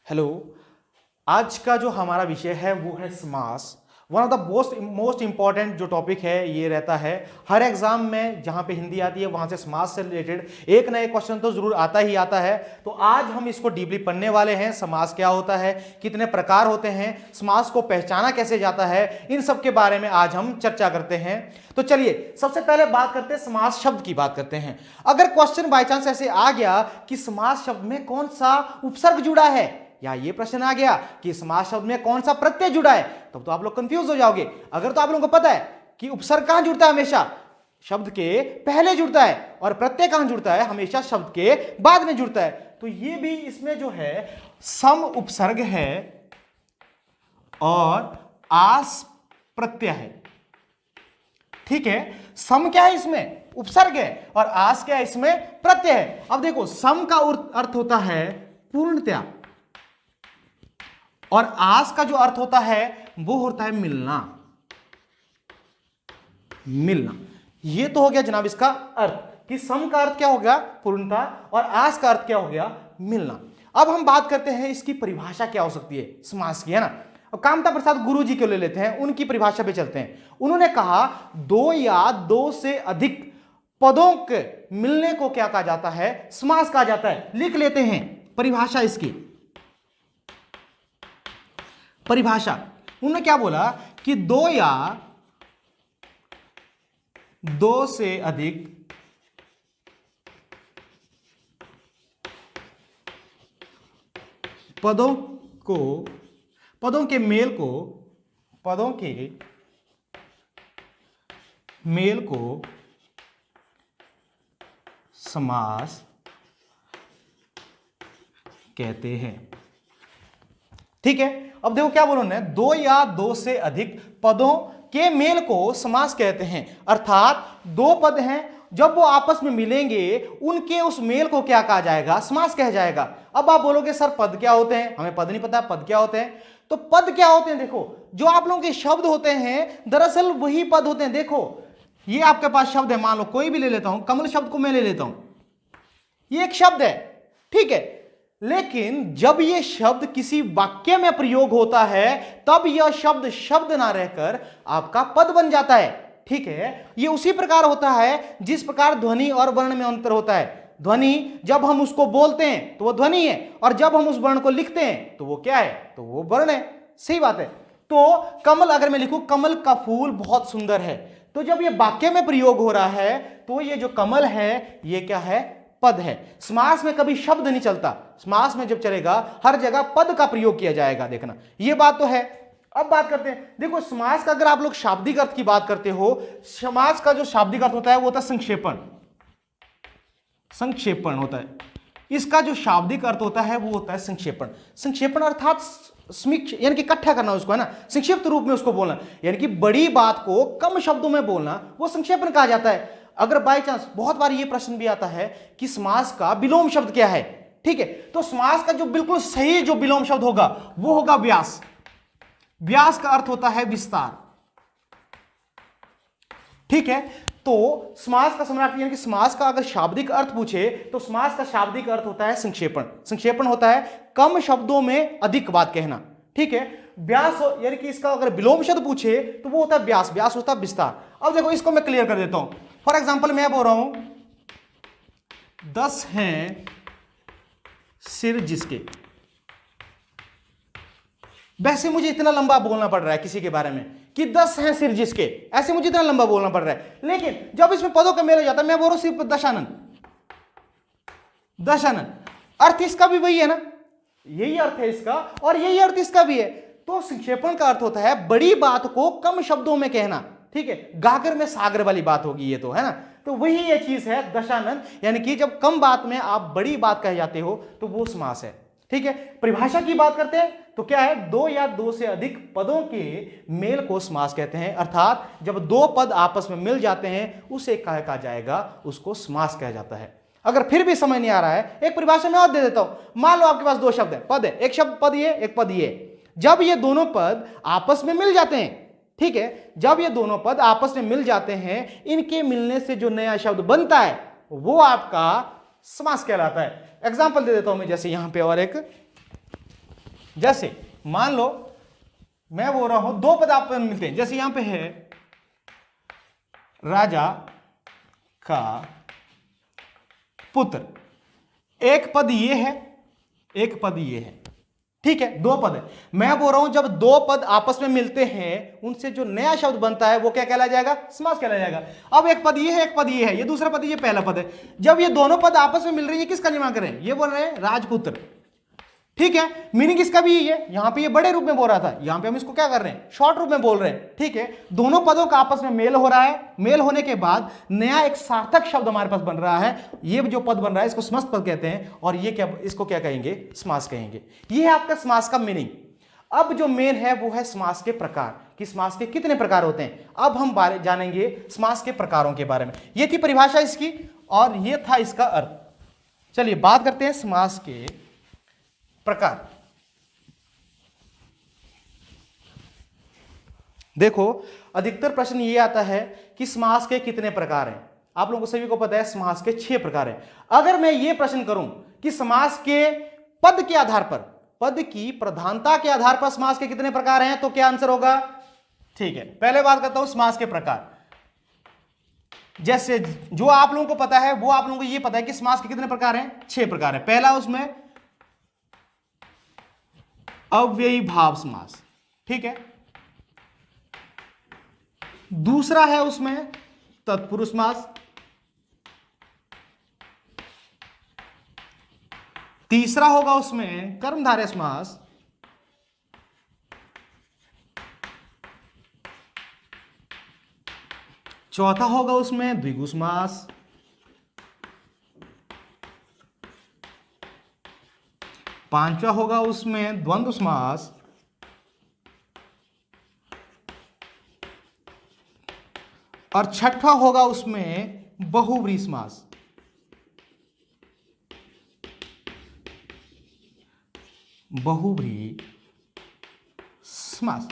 Hello. आज का जो हमारा विषय है वो है समास। One of the most important जो टॉपिक है ये रहता है हर एग्जाम में, जहां पे हिंदी आती है वहां से समास से रिलेटेड एक ना एक क्वेश्चन तो जरूर आता ही आता है। तो आज हम इसको डीपली पढ़ने वाले हैं। समास क्या होता है, कितने प्रकार होते हैं, समास को पहचाना कैसे जाता है, इन सब के बारे में आज हम चर्चा करते हैं। तो चलिए सबसे पहले बात करते हैं समास शब्द की बात करते हैं। अगर क्वेश्चन बाय चांस ऐसे आ गया कि समास शब्द में कौन सा उपसर्ग जुड़ा है, या ये प्रश्न आ गया कि समास शब्द में कौन सा प्रत्यय जुड़ा है, तब तो आप लोग कंफ्यूज हो जाओगे। अगर तो आप लोगों को पता है कि उपसर्ग कहां जुड़ता है, हमेशा शब्द के पहले जुड़ता है, और प्रत्यय कहां जुड़ता है, हमेशा शब्द के बाद में जुड़ता है। तो ये भी इसमें जो है सम उपसर्ग है और आस प्रत्यय है। ठीक है, सम क्या है, इसमें उपसर्ग है, और आस क्या है, इसमें प्रत्यय है। अब देखो, सम का अर्थ होता है पूर्णतया, और आस का जो अर्थ होता है वो होता है मिलना। मिलना, ये तो हो गया जनाब इसका अर्थ कि सम का अर्थ क्या हो गया, पूर्णता, और आस का अर्थ क्या हो गया, मिलना। अब हम बात करते हैं इसकी परिभाषा क्या हो सकती है समास की, है ना। अब कामता प्रसाद गुरु जी को ले लेते हैं, उनकी परिभाषा पे चलते हैं। उन्होंने कहा दो या दो से अधिक पदों के मिलने को क्या कहा जाता है, समास कहा जाता है। लिख लेते हैं परिभाषा इसकी। परिभाषा उन्होंने क्या बोला कि दो या दो से अधिक पदों के मेल को समास कहते हैं। ठीक है, अब देखो क्या बोलो ने, दो या दो से अधिक पदों के मेल को समास कहते हैं। अर्थात दो पद हैं, जब वो आपस में मिलेंगे उनके उस मेल को क्या कहा जाएगा, समास कहा जाएगा। अब आप बोलोगे सर पद क्या होते हैं, हमें पद नहीं पता पद क्या होते हैं। तो पद क्या होते हैं, देखो जो आप लोगों के शब्द होते हैं दरअसल वही पद होते हैं। देखो ये आपके पास शब्द है, मान लो कोई भी ले लेता हूं, कमल शब्द को मैं ले लेता हूं, ये एक शब्द है, ठीक है। लेकिन जब यह शब्द किसी वाक्य में प्रयोग होता है तब यह शब्द शब्द ना रहकर आपका पद बन जाता है। ठीक है, यह उसी प्रकार होता है जिस प्रकार ध्वनि और वर्ण में अंतर होता है। ध्वनि जब हम उसको बोलते हैं तो वह ध्वनि है, और जब हम उस वर्ण को लिखते हैं तो वो क्या है, तो वो वर्ण है। सही बात है। तो कमल अगर मैं लिखूं कमल का फूल बहुत सुंदर है, तो जब यह वाक्य में प्रयोग हो रहा है तो ये जो कमल है ये क्या है, पद है। समास में कभी शब्द नहीं चलता, समास में जब चलेगा हर जगह पद का प्रयोग किया जाएगा, देखना ये बात तो है। अब बात करते हैं, देखो समास का अगर आप लोग शाब्दिक अर्थ की बात करते हो, समास का जो शाब्दिक अर्थ होता है वो होता है संक्षेपण। संक्षेपण होता है इसका जो शाब्दिक अर्थ होता है वो होता है संक्षेपण। संक्षेपण अर्थात यानी कि इकट्ठा करना उसको, है ना, संक्षिप्त रूप में उसको बोलना, यानी कि बड़ी बात को कम शब्दों में बोलना, वो संक्षेपण कहा जाता है। अगर बाय चांस बहुत बार ये प्रश्न भी आता है कि समास का विलोम शब्द क्या है, ठीक है, तो समास का जो बिल्कुल सही जो विलोम शब्द होगा वो होगा व्यास। व्यास का अर्थ होता है विस्तार। ठीक है, तो समास का सम्राट यानी कि समास का अगर शाब्दिक अर्थ पूछे तो समास का शाब्दिक अर्थ होता है संक्षेपण। संक्षेपण होता है कम शब्दों में अधिक बात कहना। ठीक है, व्यास यानी कि इसका अगर विलोम शब्द पूछे तो वो होता है व्यास। व्यास होता है विस्तार। अब देखो इसको मैं क्लियर कर देता हूं। फॉर एग्जाम्पल मैं बोल रहा हूं 10 हैं सिर जिसके। वैसे मुझे इतना लंबा बोलना पड़ रहा है किसी के बारे में कि 10 हैं सिर जिसके, ऐसे मुझे इतना लंबा बोलना पड़ रहा है। लेकिन जब इसमें पदों का मेल हो जाता है, मैं बोल रहा हूं सिर्फ दशानन। दशानन अर्थ इसका भी वही है ना, यही अर्थ है इसका, और यही अर्थ इसका भी है। तो संक्षेपण का अर्थ होता है बड़ी बात को कम शब्दों में कहना। ठीक है, गागर में सागर वाली बात होगी ये तो, है ना। तो वही ये चीज है दशानन, यानी कि जब कम बात में आप बड़ी बात कह जाते हो तो वो समास है। ठीक है, परिभाषा की बात करते हैं तो क्या है, दो या दो से अधिक पदों के मेल को समास कहते हैं। अर्थात जब दो पद आपस में मिल जाते हैं उसे क्या कहा जाएगा, उसको समास कहा जाता है। अगर फिर भी समझ नहीं आ रहा है, एक परिभाषा मैं और दे देता हूं। मान लो आपके पास दो शब्द है, पद है, एक शब्द पद ये, एक पद ये। जब ये दोनों पद आपस में मिल जाते हैं, ठीक है, जब ये दोनों पद आपस में मिल जाते हैं, इनके मिलने से जो नया शब्द बनता है वो आपका समास कहलाता है। एग्जाम्पल दे देता हूं मैं, जैसे यहां पे और एक जैसे मान लो मैं बोल रहा हूं दो पद आपस में मिलते हैं, जैसे यहां पे है राजा का पुत्र, एक पद ये है, एक पद ये है, ठीक है, दो पद है। मैं बोल रहा हूं जब दो पद आपस में मिलते हैं उनसे जो नया शब्द बनता है वो क्या कहलाया जाएगा, समास कहलाया जाएगा। अब एक पद ये है, एक पद ये है, ये दूसरा पद, ये पहला पद है। जब ये दोनों पद आपस में मिल रही है, किसका निर्माण कर रहे हैं, ये बोल रहे हैं राजपुत्र, ठीक है, मीनिंग इसका भी यही है। यहां पे ये बड़े रूप में बोल रहा था, यहां पे हम इसको क्या कर रहे हैं, शॉर्ट रूप में बोल रहे हैं, ठीक है। दोनों पदों का आपस में मेल हो रहा है, मेल होने के बाद नया एक सार्थक शब्द हमारे पास बन रहा है। ये जो पद बन रहा है इसको समस्त पद कहते हैं, और ये क्या, इसको क्या कहेंगे, समास कहेंगे। ये है आपका समास का मीनिंग। अब जो मेन है वो है समास के प्रकार, कि समास के कितने प्रकार होते हैं। अब हम जानेंगे समास के प्रकारों के बारे में। ये थी परिभाषा इसकी, और ये था इसका अर्थ। चलिए बात करते हैं समास के प्रकार। देखो अधिकतर प्रश्न ये आता है कि समास के कितने प्रकार हैं। आप लोगों को सभी को पता है समास के 6 प्रकार हैं। अगर मैं ये प्रश्न करूं कि समास के पद के आधार पर, पद की प्रधानता के आधार पर समास के कितने प्रकार हैं, तो क्या आंसर होगा, ठीक है। पहले बात करता हूं समास के प्रकार। जैसे जो आप लोगों को पता है वो आप लोगों को ये पता है कि समास के कितने प्रकार हैं, 6 प्रकार हैं। पहला उसमें अव्ययी भाव समास, ठीक है। दूसरा है उसमें तत्पुरुष समास। तीसरा होगा उसमें कर्मधारय समास। चौथा होगा उसमें द्विगु समास। पांचवा होगा उसमें द्वंद्व समास। और छठवा होगा उसमें बहुव्रीहि समास। बहुव्रीहि समास।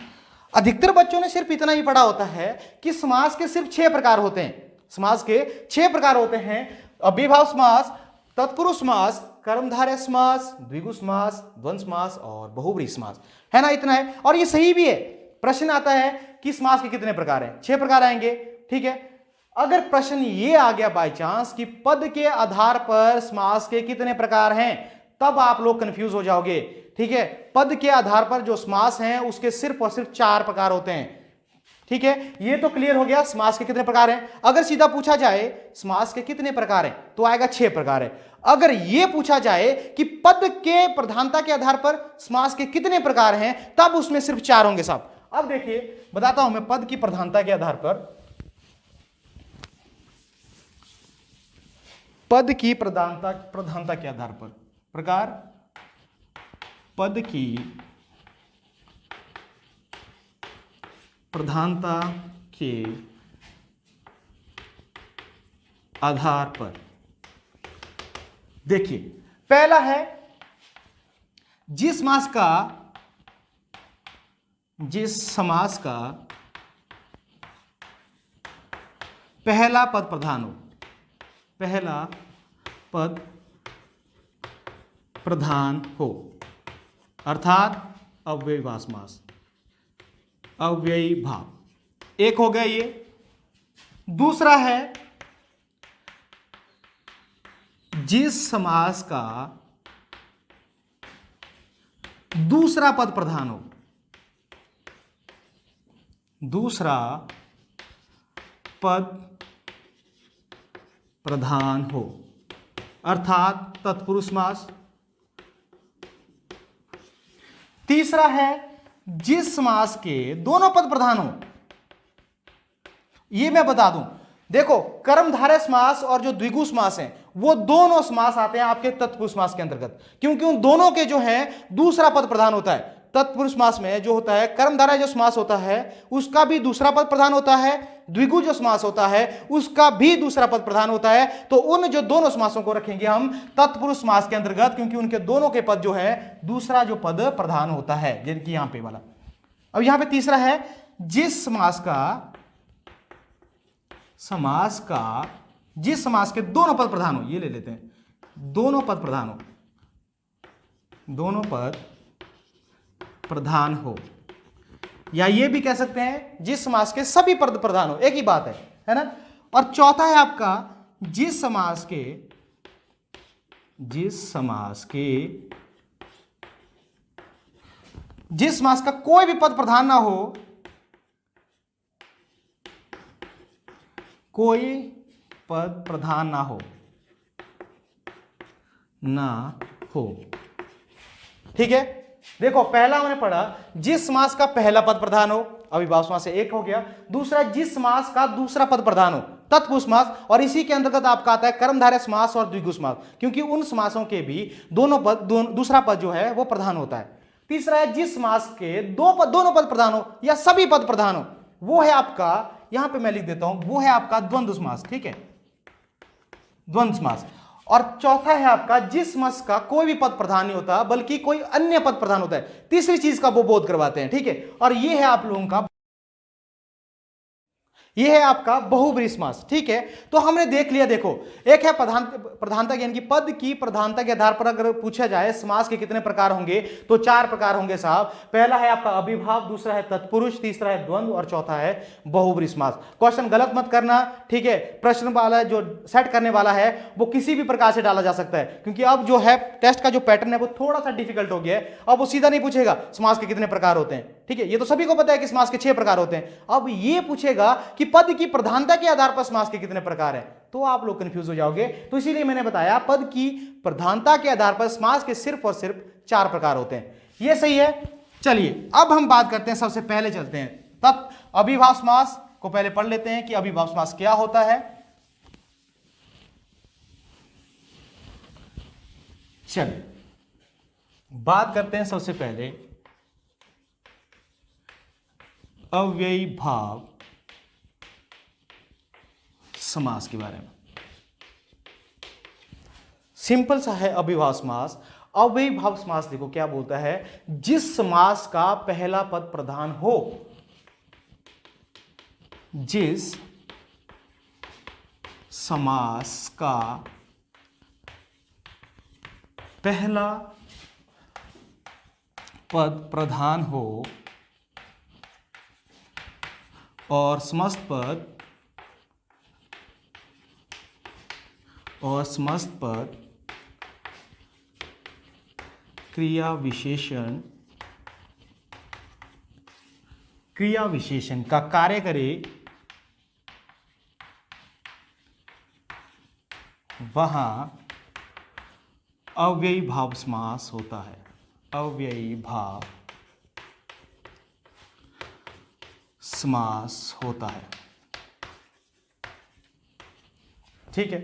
अधिकतर बच्चों ने सिर्फ इतना ही पढ़ा होता है कि समास के सिर्फ 6 प्रकार होते हैं। समास के 6 प्रकार होते हैं, अव्ययीभाव समास, तत्पुरुष समास, कर्मधारय समास, द्विगु समास, द्वंद्व समास और बहुव्रीहि समास, है ना, इतना है। और ये सही भी है। प्रश्न आता है कि समास के कितने प्रकार हैं, 6 प्रकार आएंगे, ठीक है। अगर प्रश्न ये आ गया बाय चांस कि पद के आधार पर समास के कितने प्रकार हैं, तब आप लोग कंफ्यूज हो जाओगे, ठीक है। पद के आधार पर जो समास हैं उसके सिर्फ और सिर्फ 4 प्रकार होते हैं, ठीक है। ये तो क्लियर हो गया समास के कितने प्रकार हैं। अगर सीधा पूछा जाए समास के कितने प्रकार हैं तो आएगा 6 प्रकार है। अगर यह पूछा जाए कि पद के प्रधानता के आधार पर समास के कितने प्रकार हैं, तब उसमें सिर्फ 4 होंगे साहब। अब देखिए बताता हूं मैं, पद की प्रधानता के आधार पर, पद की प्रधानता के आधार पर प्रकार, पद की प्रधानता के आधार पर देखिए, पहला है जिस समास का पहला पद प्रधान हो, पहला पद प्रधान हो, अर्थात अव्ययी भाव समास, अव्ययी भाव, एक हो गया ये। दूसरा है जिस समास का दूसरा पद प्रधान हो, दूसरा पद प्रधान हो, अर्थात तत्पुरुष समास। तीसरा है जिस समास के दोनों पद प्रधान हो। ये मैं बता दूं, देखो कर्मधारय समास और जो द्विगु समास हैं वो दोनों समास आते हैं आपके तत्पुरुष समास के अंतर्गत, क्योंकि उन दोनों के जो है दूसरा पद प्रधान होता है। तत्पुरुष समास में जो होता है, कर्मधारय जो समास होता है उसका भी दूसरा पद प्रधान होता है, द्विगु जो समास होता है उसका भी दूसरा पद प्रधान होता है। तो उन जो दोनों समासों को रखेंगे हम तत्पुरुष समास के अंतर्गत, क्योंकि उनके दोनों के पद जो है दूसरा जो पद प्रधान होता है, जिनकी यहां पे वाला। अब यहां पे तीसरा है जिस समास के दोनों पद प्रधान हो, ये ले लेते हैं, दोनों पद प्रधान हो, दोनों पद प्रधान हो, या ये भी कह सकते हैं जिस समास के सभी पद प्रधान हो, एक ही बात है ना। और चौथा है आपका जिस समास का कोई भी पद प्रधान ना हो, कोई पद प्रधान ना हो। ठीक है, देखो पहला हमने पढ़ा जिस समास का पहला पद प्रधान हो, अविभाव समास से एक हो गया। दूसरा जिस समास का दूसरा पद प्रधान हो, तत्पुरुष समास, और इसी के अंतर्गत आपका आता है कर्मधारय समास और द्विगु समास, क्योंकि उन समासों के भी दूसरा पद जो है वो प्रधान होता है। तीसरा है जिस समास के दोनों पद प्रधान हो या सभी पद प्रधान हो, वो है आपका, यहां पे मैं लिख देता हूं, वो है आपका द्वंद्व समास। ठीक है, द्वंद्व समास। और चौथा है आपका जिस समास का कोई भी पद प्रधान नहीं होता बल्कि कोई अन्य पद प्रधान होता है। तीसरी चीज का वो बोध करवाते हैं। ठीक है, और ये है आप लोगों का, ये है आपका बहुब्रीहि समास। ठीक है, तो हमने देख लिया, देखो एक है प्रधानता, यानी कि पद की प्रधानता के आधार पर अगर पूछा जाए समास के कितने प्रकार होंगे, तो 4 प्रकार होंगे साहब। पहला है आपका अविभाव, दूसरा है तत्पुरुष, तीसरा है द्वंद्व और चौथा है बहुब्रीहि समास। क्वेश्चन गलत मत करना। ठीक है, प्रश्न वाला जो सेट करने वाला है वो किसी भी प्रकार से डाला जा सकता है, क्योंकि अब जो है टेस्ट का जो पैटर्न है वो थोड़ा सा डिफिकल्ट हो गया है। अब वो सीधा नहीं पूछेगा समास के कितने प्रकार होते हैं। ठीक है, ये तो सभी को पता है कि समास के 6 प्रकार होते हैं। अब ये पूछेगा कि पद की प्रधानता के आधार पर समास के कितने प्रकार हैं, तो आप लोग कंफ्यूज हो जाओगे। तो इसीलिए मैंने बताया पद की प्रधानता के आधार पर समास के सिर्फ और सिर्फ 4 प्रकार होते हैं। ये सही है। चलिए अब हम बात करते हैं, सबसे पहले चलते हैं तब अविभाव समास को पहले पढ़ लेते हैं कि अविभाव समास क्या होता है। चलिए बात करते हैं सबसे पहले अव्ययी भाव समास के बारे में। सिंपल सा है अविभाव समास। अव्ययी भाव समास देखो क्या बोलता है, जिस समास का पहला पद प्रधान हो, जिस समास का पहला पद प्रधान हो और समस्त पद क्रिया विशेषण का कार्य करे, वहां अव्ययी भाव समास होता है। अव्ययी भाव समास होता है। ठीक है,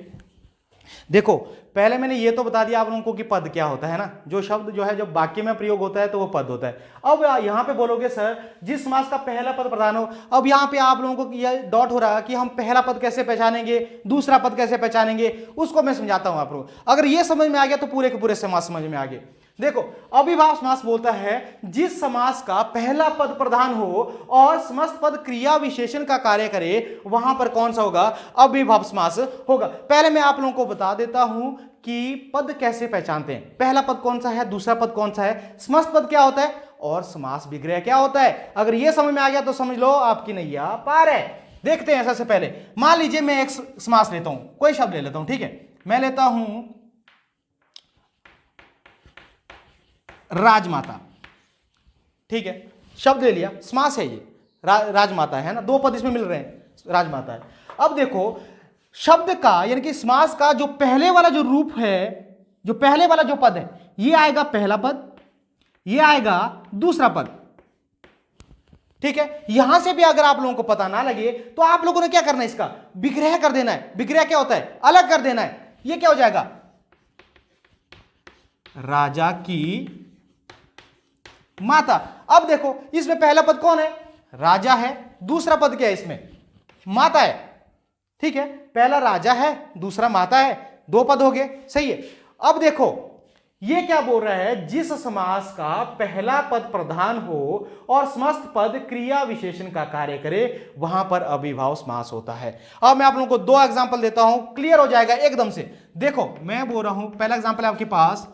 देखो पहले मैंने ये तो बता दिया आप लोगों को कि पद क्या होता है ना, जो शब्द जो है जब वाक्य में प्रयोग होता है तो वो पद होता है। अब यहां पे बोलोगे सर जिस समास का पहला पद प्रधान हो, अब यहां पे आप लोगों को ये डॉट हो रहा है कि हम पहला पद कैसे पहचानेंगे, दूसरा पद कैसे पहचानेंगे, उसको मैं समझाता हूं आप लोग। अगर ये समझ में आ गया तो पूरे के पूरे समास समझ में आ गए। देखो अविभाव समास बोलता है जिस समास का पहला पद प्रधान हो और समस्त पद क्रिया विशेषण का कार्य करे, वहां पर कौन सा होगा, अविभाव समास होगा। पहले मैं आप लोगों को बता देता हूं कि पद कैसे पहचानते हैं, पहला पद कौन सा है, दूसरा पद कौन सा है, समस्त पद क्या होता है और समास विग्रह क्या होता है। अगर यह समझ में आ गया तो समझ लो आपकी नैया पार है। देखते हैं सबसे पहले, मान लीजिए मैं एक समास लेता हूं, कोई शब्द ले लेता हूं। ठीक है, मैं लेता हूं राजमाता। ठीक है, शब्द ले लिया, समास है ये, राजमाता है ना, 2 पद इसमें मिल रहे हैं, राजमाता है। अब देखो शब्द का यानी कि समास का जो पहले वाला जो रूप है, जो पहले वाला जो पद है, ये आएगा पहला पद, ये आएगा दूसरा पद। ठीक है, यहां से भी अगर आप लोगों को पता ना लगे तो आप लोगों ने क्या करना है, इसका विग्रह कर देना है। विग्रह क्या होता है, अलग कर देना है। ये क्या हो जाएगा, राजा की माता। अब देखो इसमें पहला पद कौन है, राजा है, दूसरा पद क्या है इसमें, माता है। ठीक है, पहला राजा है, दूसरा माता है, 2 पद हो गए, सही है। अब देखो ये क्या बोल रहा है, जिस समास का पहला पद प्रधान हो और समस्त पद क्रिया विशेषण का कार्य करे, वहां पर अविभाव समास होता है। अब मैं आप लोगों को 2 एग्जांपल देता हूं, क्लियर हो जाएगा एकदम से। देखो मैं बोल रहा हूं, पहला एग्जांपल है आपके पास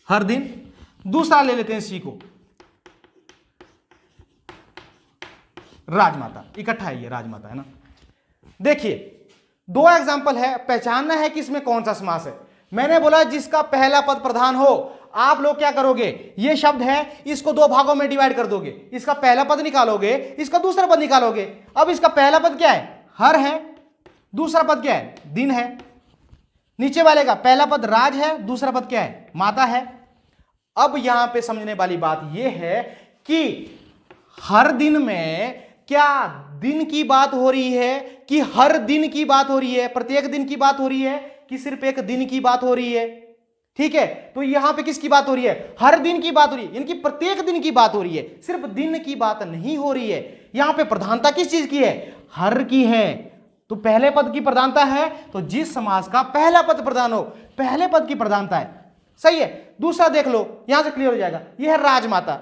हर दिन, दूसरा ले लेते हैं सी को, राजमाता, इकट्ठा है ये राजमाता, है ना। देखिए 2 एग्जांपल है, पहचानना है कि इसमें कौन सा समास है। मैंने बोला जिसका पहला पद प्रधान हो, आप लोग क्या करोगे, ये शब्द है इसको 2 भागों में डिवाइड कर दोगे, इसका पहला पद निकालोगे, इसका दूसरा पद निकालोगे। अब इसका पहला पद क्या है, हर है, दूसरा पद क्या है, दिन है। नीचे वाले का पहला पद राज है, दूसरा पद क्या है, माता है। अब यहां पे समझने वाली बात यह है कि हर दिन में क्या दिन की बात हो रही है कि हर दिन की बात हो रही है, प्रत्येक दिन की बात हो रही है कि सिर्फ एक दिन की बात हो रही है। ठीक है, तो यहां पे किसकी बात हो रही है, हर दिन की बात हो रही है, इनकी प्रत्येक दिन की बात हो रही है, सिर्फ दिन की बात नहीं हो रही है। यहां पे प्रधानता किस चीज की है, हर की है। तो पहले पद की प्रधानता है, तो जिस समास का पहला पद प्रधान हो, पहले पद की प्रधानता है, सही है। दूसरा देख लो, यहां से क्लियर हो जाएगा, यह है राजमाता।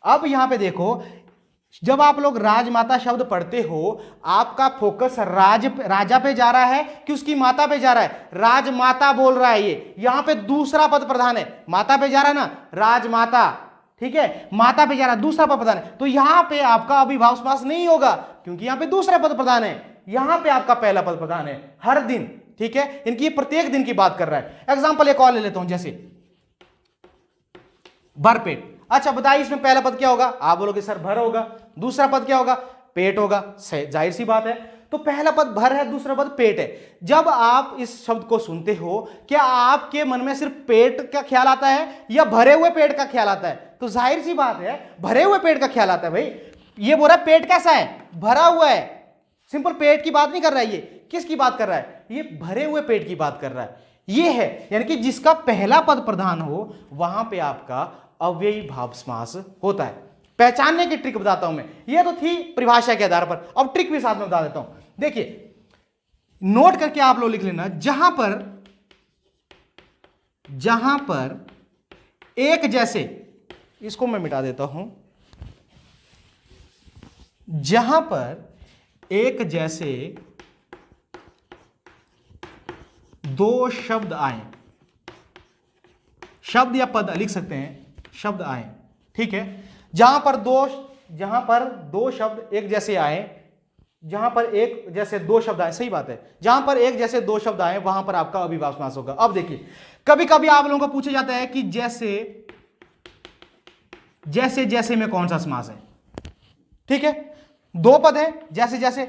अब यहां पे देखो, जब आप लोग राजमाता शब्द पढ़ते हो, आपका फोकस राजा पे जा रहा है कि उसकी माता पे जा रहा है, राजमाता बोल रहा है ये, यहां पे दूसरा पद प्रधान है, माता पे जा रहा है ना, राजमाता, ठीक है, माता पे जा रहा है, दूसरा पद प्रधान है, तो यहां पे आपका अभिभाव समास नहीं होगा, क्योंकि यहां पे दूसरा पद प्रधान है, यहां पे आपका पहला पद प्रधान है, हर दिन। ठीक है, इनकी प्रत्येक दिन की बात कर रहा है। एग्जाम्पल एक और ले लेता हूं, जैसे भरपेट। अच्छा बताइए इसमें पहला पद क्या होगा, आप बोलोगे सर भर होगा, दूसरा पद क्या होगा, पेट होगा, जाहिर सी बात है। तो पहला पद भर है, दूसरा पद पेट है। जब आप इस शब्द को सुनते हो, क्या आपके मन में सिर्फ पेट का ख्याल आता है या भरे हुए पेट का ख्याल आता है? तो जाहिर सी बात है भरे हुए पेट का ख्याल आता है। भाई ये बोल रहा है पेट कैसा है, भरा हुआ है, सिंपल पेट की बात नहीं कर रहा है, ये किसकी बात कर रहा है, ये भरे हुए पेट की बात कर रहा है। ये है यानी कि जिसका पहला पद प्रधान हो, वहां पे आपका अव्ययी भाव समास होता है। पहचानने की ट्रिक बताता हूं मैं, ये तो थी परिभाषा के आधार पर, अब ट्रिक भी साथ में बता देता हूं। देखिए नोट करके आप लोग लिख लेना, जहां पर एक जैसे, इसको मैं मिटा देता हूं, जहां पर एक जैसे 2 शब्द आए, शब्द या पद लिख सकते हैं, शब्द आए, ठीक है, जहां पर दो शब्द एक जैसे आए, जहां पर एक जैसे 2 शब्द आए, सही बात है, जहां पर एक जैसे 2 शब्द आए वहां पर आपका अभिभाव समास होगा। अब देखिए कभी कभी आप लोगों को पूछा जाता है कि जैसे जैसे में कौन सा समास है। ठीक है, 2 पद है, जैसे जैसे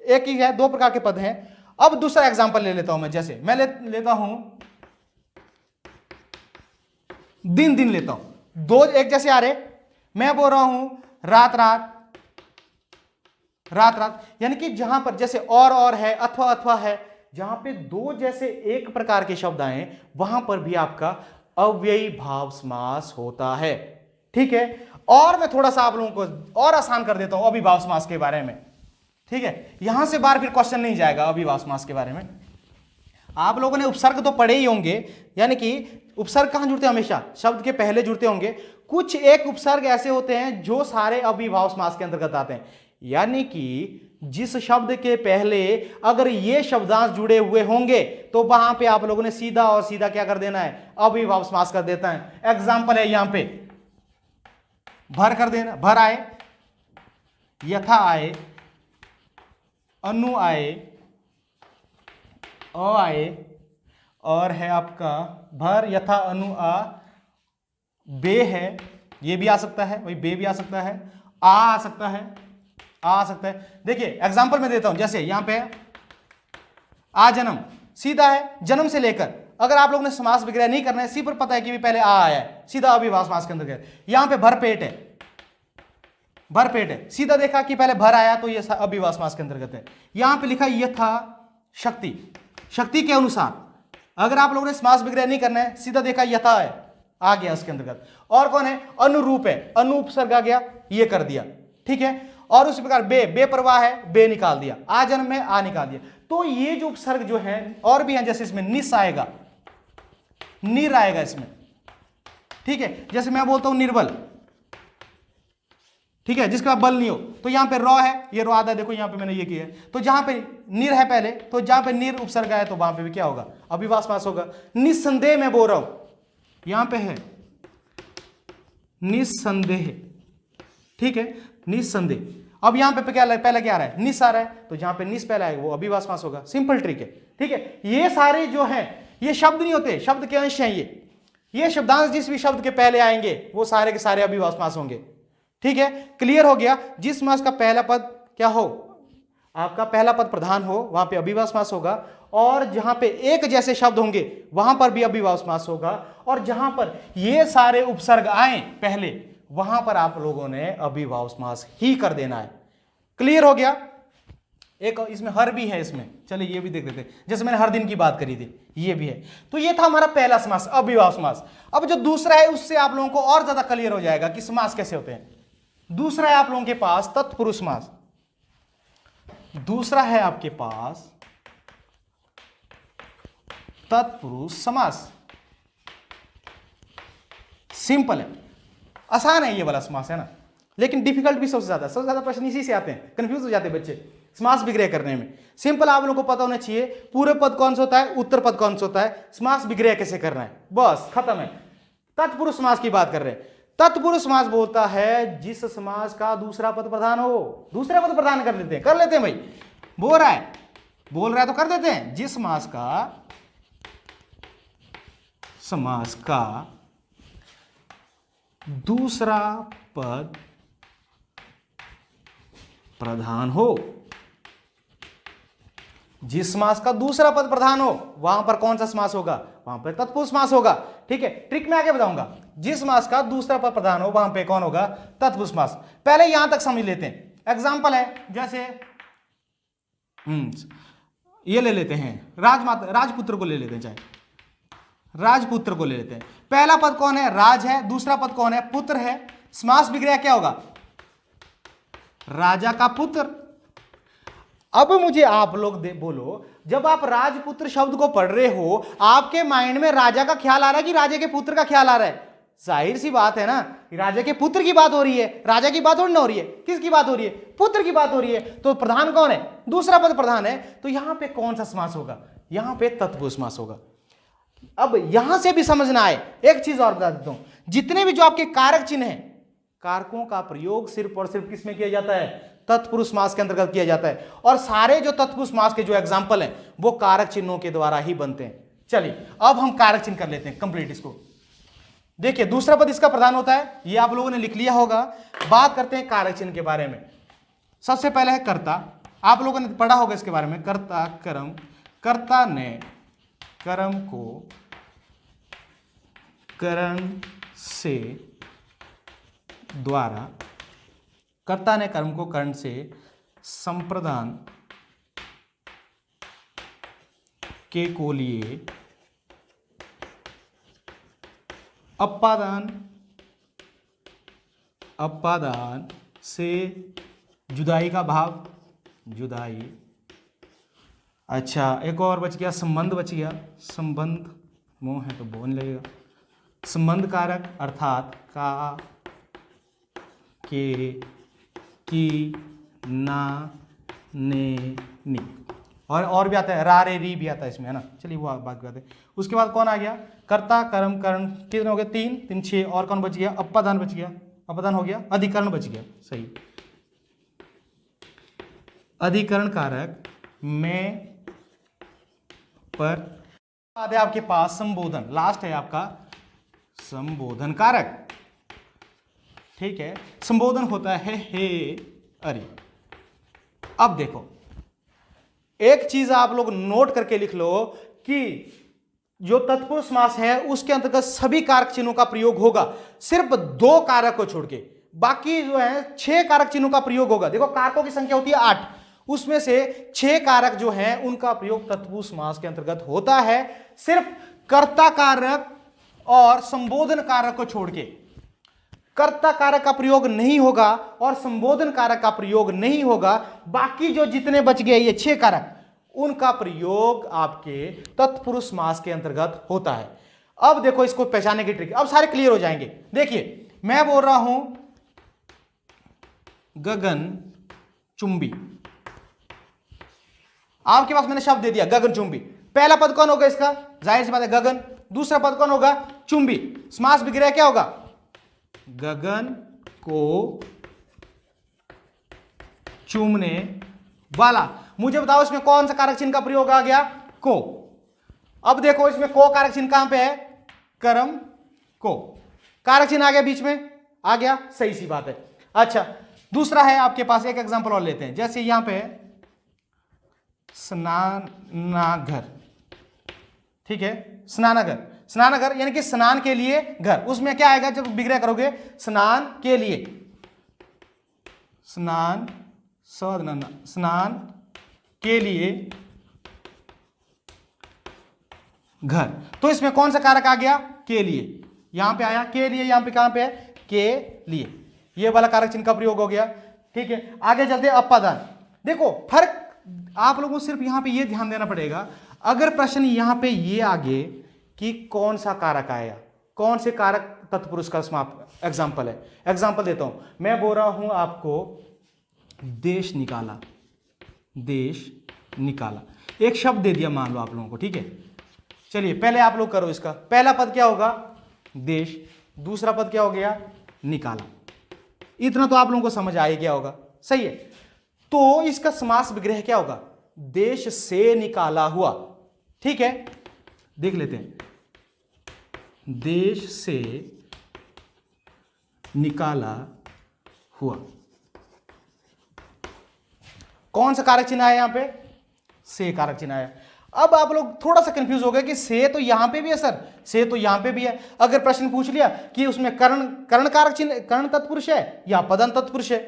एक ही है, 2 प्रकार के पद हैं। अब दूसरा एग्जांपल ले लेता हूं मैं, जैसे मैं लेता हूं दिन लेता हूं, 2 एक जैसे आ रहे, मैं बोल रहा हूं रात, यानी कि जहां पर जैसे और है, अथवा है, जहां पे 2 जैसे एक प्रकार के शब्द आए वहां पर भी आपका अव्ययी भाव समास होता है। ठीक है, और मैं थोड़ा सा आप लोगों को और आसान कर देता हूं अभिभाव समास के बारे में। ठीक है, यहां से बार फिर क्वेश्चन नहीं जाएगा अभिभाव समास के बारे में। आप लोगों ने उपसर्ग तो पढ़े ही होंगे, यानी कि उपसर्ग कहां जुड़ते हैं, हमेशा शब्द के पहले जुड़ते होंगे। कुछ एक उपसर्ग ऐसे होते हैं जो सारे अभिभाव समास के अंतर्गत आते हैं, यानी कि जिस शब्द के पहले अगर ये शब्दांश जुड़े हुए होंगे तो वहां पे आप लोगों ने सीधा और सीधा क्या कर देना है, अभिभाव समास कर देता है। एग्जाम्पल है यहां पे भर कर देना, भर आए, यथा आए, अनु आए, अ आए, और है आपका भर यथा अनु आ, बे है, ये भी आ सकता है, वही बे भी आ सकता है, आ सकता है, आ सकता है। देखिए एग्जांपल मैं देता हूं, जैसे यहां पे आ जन्म, सीधा है, जन्म से लेकर, अगर आप लोगों ने समास विग्रह नहीं करना है, सी पर पता है कि भी पहले आ आया है, सीधा अभिभाव समास के अंदर गया। यहां पे भर पेट है, सीधा देखा कि पहले भर आया तो ये अभिभाव समास के अंतर्गत है। यहां पे लिखा यथा शक्ति, शक्ति के अनुसार, अगर आप लोगों ने समास विग्रह नहीं करना है, सीधा देखा यथा है, आ गया उसके अंतर्गत। और कौन है, अनुरूप है, अनुपसर्ग आ गया, ये कर दिया। ठीक है, और उसी प्रकार बेपरवाह है, बे निकाल दिया, आ जन्म में आ निकाल दिया। तो ये जो उपसर्ग जो है और भी हैं, जैसे इसमें निस आएगा, निर आएगा इसमें। ठीक है, जैसे मैं बोलता हूं निर्बल, ठीक है, जिसका बल नहीं हो, तो यहां पे रॉ है, ये रॉ आधा, देखो यहां पे मैंने ये किया है, तो जहां पे निर है पहले, तो जहां पे निर उपसर्ग है तो वहां पे भी क्या होगा, अभिभाव समास होगा। निस्संदेह मैं बोल रहा हूं, यहां पे है निस्संदेह, ठीक है, निस्संदेह। अब यहां पे क्या पहले क्या आ रहा है, निस आ रहा है, तो जहां पे निस पहले आएगा वो अभिवास समास होगा। सिंपल ट्रिक है, ठीक है। ये सारे जो है ये शब्द नहीं होते, शब्द के अंश हैं ये शब्दांश जिस भी शब्द के पहले आएंगे वो सारे के सारे अभिवास समास होंगे, ठीक है। क्लियर हो गया। जिस समास का पहला पद क्या हो, आपका पहला पद प्रधान हो, वहां पे अभिवास समास होगा, और जहां पे एक जैसे शब्द होंगे वहां पर भी अभिवास समास होगा, और जहां पर ये सारे उपसर्ग आए पहले वहां पर आप लोगों ने अभिभाव समास ही कर देना है। क्लियर हो गया। एक इसमें हर भी है, इसमें चलिए ये भी देख लेते हैं, जैसे मैंने हर दिन की बात करी थी, ये भी है। तो ये था हमारा पहला समास, अभिभाव समास। अब जो दूसरा है उससे आप लोगों को और ज्यादा क्लियर हो जाएगा कि समास कैसे होते हैं। दूसरा है आप लोगों के पास तत्पुरुष समास। दूसरा है आपके पास तत्पुरुष समास। सिंपल है, आसान है ये वाला समास, है ना, लेकिन डिफिकल्ट भी सबसे ज्यादा प्रश्न इसी से आते हैं, कंफ्यूज हो जाते हैं बच्चे समास विग्रह करने में। सिंपल आप लोगों को पता होना चाहिए पूर्व पद कौन सा होता है, उत्तर पद कौन सा होता है, समास विग्रह कैसे करना है, बस खत्म है। तत्पुरुष समास की बात कर रहे हैं। तत्पुरुष समास बोलता है जिस समास का दूसरा पद प्रधान हो। दूसरा पद प्रधान कर लेते हैं भाई, बोल रहा है तो कर देते हैं। जिस समास का दूसरा पद प्रधान हो, जिस समास का दूसरा पद प्रधान हो वहां पर कौन सा समास होगा, वहां पर तत्पुरुष समास होगा, ठीक है। ट्रिक में आगे बताऊंगा। जिस समास का दूसरा पद प्रधान हो वहां पे कौन होगा, तत्पुरुष समास। पहले यहां तक समझ लेते हैं। एग्जांपल है, जैसे ये ले लेते हैं, राजपुत्र को ले लेते हैं, चाहे राजपुत्र को ले लेते हैं। पहला पद कौन है, राज है, दूसरा पद कौन है, पुत्र है। समास विग्रह क्या होगा, राजा का पुत्र। अब मुझे आप लोग बोलो, जब आप राजपुत्र शब्द को पढ़ रहे हो आपके माइंड में राजा का ख्याल आ रहा है कि राजा के पुत्र का ख्याल आ रहा है? जाहिर सी बात है ना, राजा के पुत्र की बात हो रही है, राजा की बात थोड़ी ना हो रही है। किसकी बात हो रही है, पुत्र की बात हो रही है। तो प्रधान कौन है, दूसरा पद प्रधान है, तो यहां पे कौन सा समास होगा, यहां पे तत्पुरुष समास होगा। अब यहां से भी समझना आए, एक चीज और बता देता हूं, जितने भी जो आपके कारक चिन्ह हैं, कारकों का प्रयोग सिर्फ और सिर्फ किसमें किया जाता है, तत्पुरुष समास के अंतर्गत किया जाता है। और सारे जो तत्पुरुष समास के जो एग्जांपल हैं वो कारक चिन्हों के द्वारा ही बनते हैं। चलिए अब हम कारक चिन्ह कर लेते हैं कंप्लीट इसको। देखिए दूसरा पद इसका प्रधान होता है, ये आप लोगों ने लिख लिया होगा। बात करते हैं कारक चिन्ह के बारे में। सबसे पहले है कर्ता, आप लोगों ने पढ़ा होगा इसके बारे में। कर्ता कर्म, कर्ता ने कर्म को करण से द्वारा, कर्ता ने कर्म को कर्ण से संप्रदान के को लिए अपादान से जुदाई का भाव, जुदाई। अच्छा एक और बच गया, संबंध बच गया। संबंध मोह है तो बोन लगेगा। संबंध कारक अर्थात का, के, की, ना, ने, नी। और भी आता है, रा रे री भी आता है इसमें, है ना। चलिए वो बात करते हैं। उसके बाद कौन आ गया, कर्ता कर्म कर्ण, कितने हो गए, तीन छः। और कौन बच गया, अपादान बच गया, अपादान हो गया, अधिकरण बच गया, सही। अधिकरण कारक में पर बाद है आपके पास संबोधन, लास्ट है आपका संबोधन कारक, ठीक है। संबोधन होता है हे अरे। अब देखो एक चीज आप लोग नोट करके लिख लो कि जो तत्पुरुष समास है उसके अंतर्गत सभी कारक चिन्हों का प्रयोग होगा, सिर्फ 2 कारक को छोड़ के। बाकी जो है 6 कारक चिन्हों का प्रयोग होगा। देखो कारकों की संख्या होती है 8, उसमें से 6 कारक जो हैं उनका प्रयोग तत्पुरुष समास के अंतर्गत होता है, सिर्फ कर्ता कारक और संबोधन कारक को छोड़ के। कर्ता कारक का प्रयोग नहीं होगा और संबोधन कारक का प्रयोग नहीं होगा। बाकी जो जितने बच गए ये 6 कारक, उनका प्रयोग आपके तत्पुरुष समास के अंतर्गत होता है। अब देखो इसको पहचानने की ट्रिक, अब सारे क्लियर हो जाएंगे। देखिए मैं बोल रहा हूं गगन चुंबी, आपके पास मैंने शब्द दे दिया गगन चुंबी। पहला पद कौन होगा इसका, जाहिर सी बात है गगन। दूसरा पद कौन होगा, चुंबी। समास विग्रह क्या होगा, गगन को चूमने वाला। मुझे बताओ इसमें कौन सा कारक चिन्ह का प्रयोग आ गया? को। अब देखो इसमें को कारक चिन्ह कहां पे है? कर्म को। कारक चिन्ह आ गया बीच में, आ गया, सही सी बात है। अच्छा, दूसरा है आपके पास, एक एग्जांपल और लेते हैं। जैसे यहां पे स्नानागर, ठीक है, स्नानागर, स्नानागर यानी कि स्नान के लिए घर। उसमें क्या आएगा जब विग्रह करोगे? स्नान के लिए, स्नान, स्नान के लिए घर। तो इसमें कौन सा कारक आ गया? के लिए। यहां पे आया के लिए, यहां पे कहां पे है? के लिए। ये वाला कारक चिन्ह का प्रयोग हो गया। ठीक है, आगे चलते हैं अपादान। देखो फर्क आप लोगों को सिर्फ यहां पे ये ध्यान देना पड़ेगा, अगर प्रश्न यहां पे ये आगे कि कौन सा कारक आया, कौन से कारक तत्पुरुष का समाप्त एग्जाम्पल है। एग्जाम्पल देता हूं, मैं बोल रहा हूं आपको देश निकाला, देश निकाला, एक शब्द दे दिया मान लो आप लोगों को, ठीक है। चलिए पहले आप लोग करो इसका। पहला पद क्या होगा? देश। दूसरा पद क्या हो गया? निकाला। इतना तो आप लोगों को समझ आ ही गया होगा, सही है। तो इसका समास विग्रह क्या होगा? देश से निकाला हुआ, ठीक है। देख लेते हैं, देश से निकाला हुआ। कौन सा कारक चिन्ह आया यहां पे? से कारक चिन्ह आया। अब आप लोग थोड़ा सा कंफ्यूज हो गए कि से तो यहां पे भी है सर, से तो यहां पे भी है। अगर प्रश्न पूछ लिया कि उसमें कर्ण कारक चिन्ह, कर्ण तत्पुरुष है या पदन तत्पुरुष है,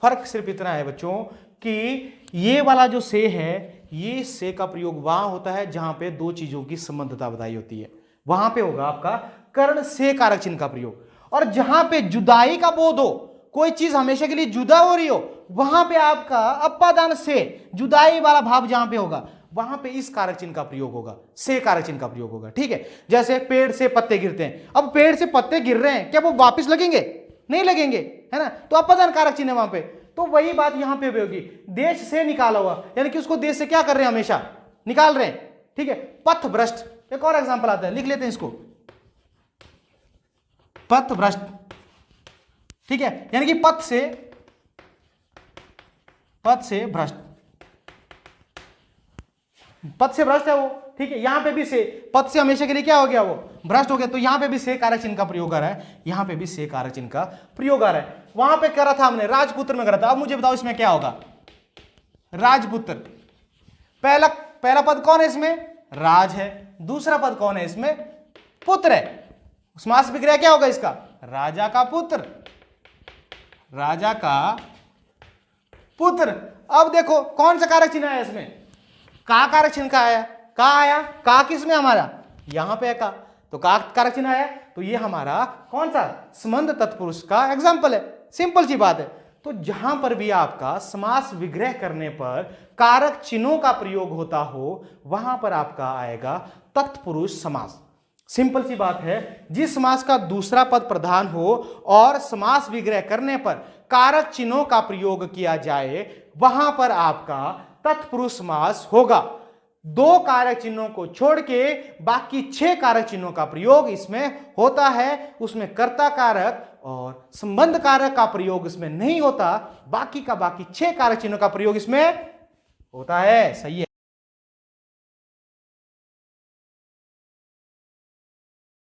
फर्क सिर्फ इतना है बच्चों कि ये वाला जो से है, ये से का प्रयोग वहां होता है जहां पे दो चीजों की संबंधता बताई होती है, वहां पे होगा आपका कर्ण से कारक चिन्ह का प्रयोग। और जहां पे जुदाई का बोध हो, कोई चीज हमेशा के लिए जुदा हो रही हो, वहां पे आपका अपादान से, जुदाई वाला भाव जहां पे होगा, वहां पे इस कारक चिन्ह का प्रयोग होगा, से कारक चिन्ह का प्रयोग होगा, ठीक है। जैसे पेड़ से पत्ते गिरते हैं, अब पेड़ से पत्ते गिर रहे हैं, क्या वो वापस लगेंगे? नहीं लगेंगे, है ना। तो अपादान कारक चिन्ह है वहां पे। तो वही बात यहां पे भी होगी, देश से निकाला हुआ, यानी कि उसको देश से क्या कर रहे हैं? हमेशा निकाल रहे हैं, ठीक है। पथ भ्रष्ट, एक और एग्जांपल आता है, लिख लेते हैं इसको, पथ भ्रष्ट, ठीक है, यानी कि पथ से भ्रष्ट, पथ से भ्रष्ट है वो, ठीक है। यहां पे भी से, पथ से हमेशा के लिए क्या हो गया? वो भ्रष्ट हो गया। तो यहां पे भी से कारक चिन्ह का प्रयोग आ रहा है, यहां पे भी से कारक चिन्ह का प्रयोग आ रहा है। वहां पे करा था हमने, राजपुत्र में करा था। अब मुझे बताओ इसमें क्या होगा? राजपुत्र। पहला पद कौन है इसमें? राज है। दूसरा पद कौन है इसमें? पुत्र है। समास विग्रह क्या होगा इसका? राजा का पुत्र, राजा का पुत्र। अब देखो कौन सा कारक चिन्ह है इसमें? का कारक चिन्ह का आया। का आया, का किसमें हमारा? यहां पे है का, तो का कारक चिन्ह आया। तो ये हमारा कौन सा? संबंध तत्पुरुष का एग्जाम्पल है, सिंपल सी बात है। तो जहां पर भी आपका समास विग्रह करने पर कारक चिन्हों का प्रयोग होता हो, वहां पर आपका आएगा तत्पुरुष समास। सिंपल सी बात है, जिस समास का दूसरा पद प्रधान हो और समास विग्रह करने पर कारक चिन्हों का प्रयोग किया जाए, वहां पर आपका तत्पुरुष समास होगा। दो कारक चिन्हों को छोड़ के बाकी 6 कारक चिन्हों का प्रयोग इसमें होता है। उसमें कर्ता कारक और संबंध कारक का प्रयोग इसमें नहीं होता, बाकी का बाकी 6 कारक चिन्हों का प्रयोग इसमें होता है, सही है।